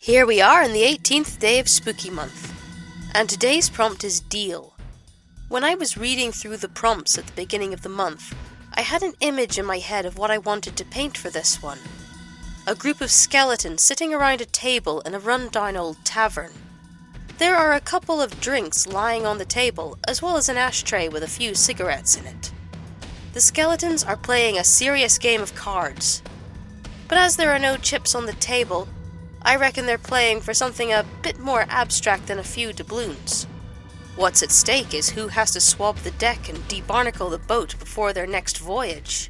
Here we are on the 18th day of Spooky Month, and today's prompt is deal. When I was reading through the prompts at the beginning of the month, I had an image in my head of what I wanted to paint for this one. A group of skeletons sitting around a table in a run-down old tavern. There are a couple of drinks lying on the table, as well as an ashtray with a few cigarettes in it. The skeletons are playing a serious game of cards. But as there are no chips on the table, I reckon they're playing for something a bit more abstract than a few doubloons. What's at stake is who has to swab the deck and debarnacle the boat before their next voyage.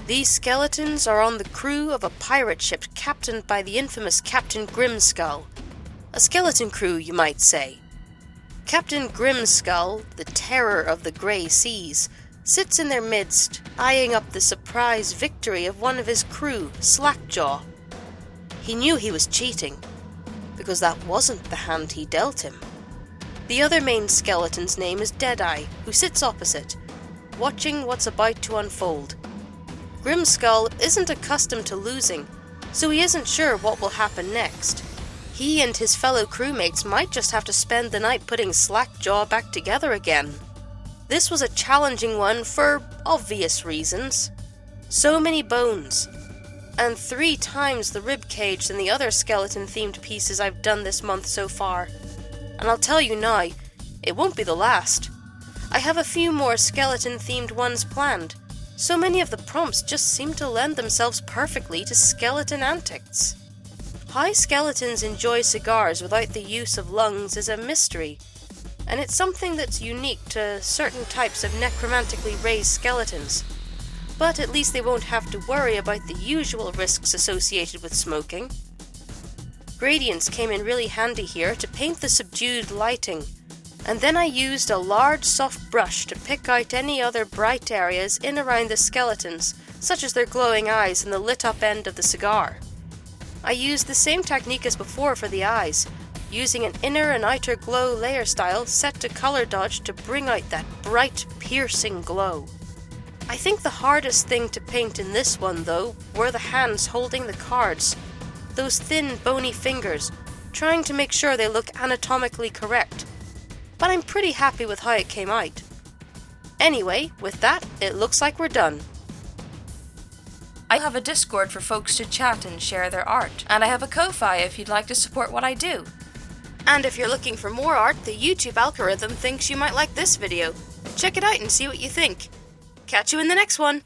These skeletons are on the crew of a pirate ship captained by the infamous Captain Grimskull. A skeleton crew, you might say. Captain Grimskull, the terror of the grey seas, sits in their midst, eyeing up the surprise victory of one of his crew, Slackjaw. He knew he was cheating, because that wasn't the hand he dealt him. The other main skeleton's name is Deadeye, who sits opposite, watching what's about to unfold. Grimskull isn't accustomed to losing, so he isn't sure what will happen next. He and his fellow crewmates might just have to spend the night putting Slackjaw back together again. This was a challenging one for obvious reasons. So many bones, and 3 times the rib cage than the other skeleton-themed pieces I've done this month so far. And I'll tell you now, it won't be the last. I have a few more skeleton-themed ones planned. So many of the prompts just seem to lend themselves perfectly to skeleton antics. How skeletons enjoy cigars without the use of lungs is a mystery, and it's something that's unique to certain types of necromantically raised skeletons. But at least they won't have to worry about the usual risks associated with smoking. Gradients came in really handy here to paint the subdued lighting, and then I used a large soft brush to pick out any other bright areas in around the skeletons, such as their glowing eyes and the lit up end of the cigar. I used the same technique as before for the eyes, using an inner and outer glow layer style set to color dodge to bring out that bright, piercing glow. I think the hardest thing to paint in this one, though, were the hands holding the cards. Those thin, bony fingers, trying to make sure they look anatomically correct. But I'm pretty happy with how it came out. Anyway, with that, it looks like we're done. I have a Discord for folks to chat and share their art, and I have a Ko-Fi if you'd like to support what I do. And if you're looking for more art, the YouTube algorithm thinks you might like this video. Check it out and see what you think. Catch you in the next one!